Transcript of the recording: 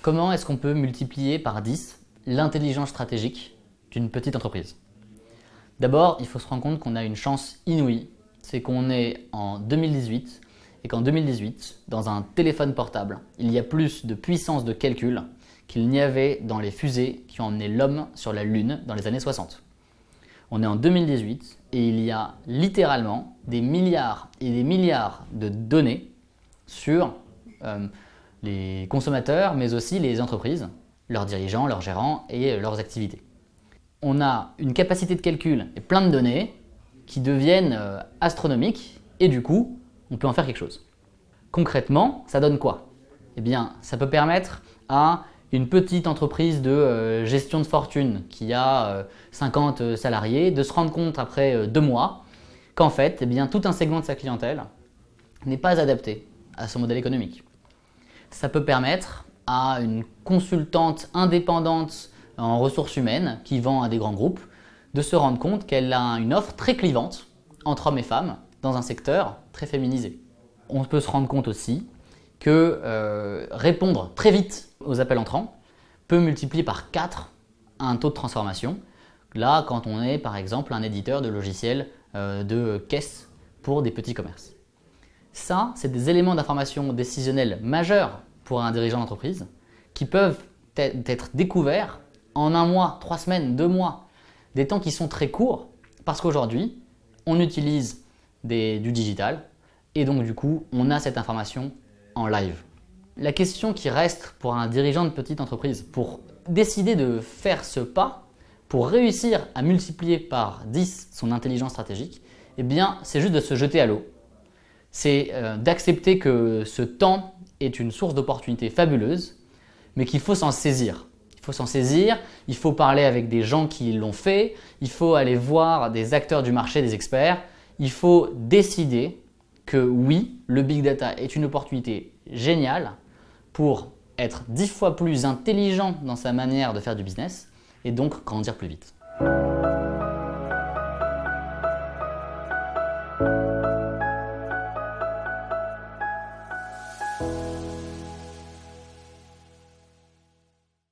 Comment est-ce qu'on peut multiplier par 10 l'intelligence stratégique d'une petite entreprise? D'abord, il faut se rendre compte qu'on a une chance inouïe, c'est qu'on est en 2018 et qu'en 2018, dans un téléphone portable, il y a plus de puissance de calcul qu'il n'y avait dans les fusées qui ont emmené l'homme sur la Lune dans les années 60. On est en 2018 et il y a littéralement des milliards et des milliards de données sur les consommateurs, mais aussi les entreprises, leurs dirigeants, leurs gérants et leurs activités. On a une capacité de calcul et plein de données qui deviennent astronomiques et du coup, on peut en faire quelque chose. Concrètement, ça donne quoi? Eh bien, ça peut permettre à une petite entreprise de gestion de fortune qui a 50 salariés de se rendre compte après 2 mois qu'en fait, eh bien, tout un segment de sa clientèle n'est pas adapté à son modèle économique. Ça peut permettre à une consultante indépendante en ressources humaines qui vend à des grands groupes de se rendre compte qu'elle a une offre très clivante entre hommes et femmes dans un secteur très féminisé. On peut se rendre compte aussi que répondre très vite aux appels entrants peut multiplier par 4 un taux de transformation. Là, quand on est par exemple un éditeur de logiciels de caisse pour des petits commerces. Ça, c'est des éléments d'information décisionnelle majeurs pour un dirigeant d'entreprise qui peuvent être découverts en 1 mois, 3 semaines, 2 mois. Des temps qui sont très courts parce qu'aujourd'hui, on utilise du digital et donc du coup, on a cette information en live. La question qui reste pour un dirigeant de petite entreprise, pour décider de faire ce pas, pour réussir à multiplier par 10 son intelligence stratégique, eh bien, c'est juste de se jeter à l'eau. C'est d'accepter que ce temps est une source d'opportunités fabuleuse, mais qu'il faut s'en saisir. Il faut s'en saisir, il faut parler avec des gens qui l'ont fait, il faut aller voir des acteurs du marché, des experts. Il faut décider que oui, le big data est une opportunité géniale pour être 10 fois plus intelligent dans sa manière de faire du business et donc grandir plus vite.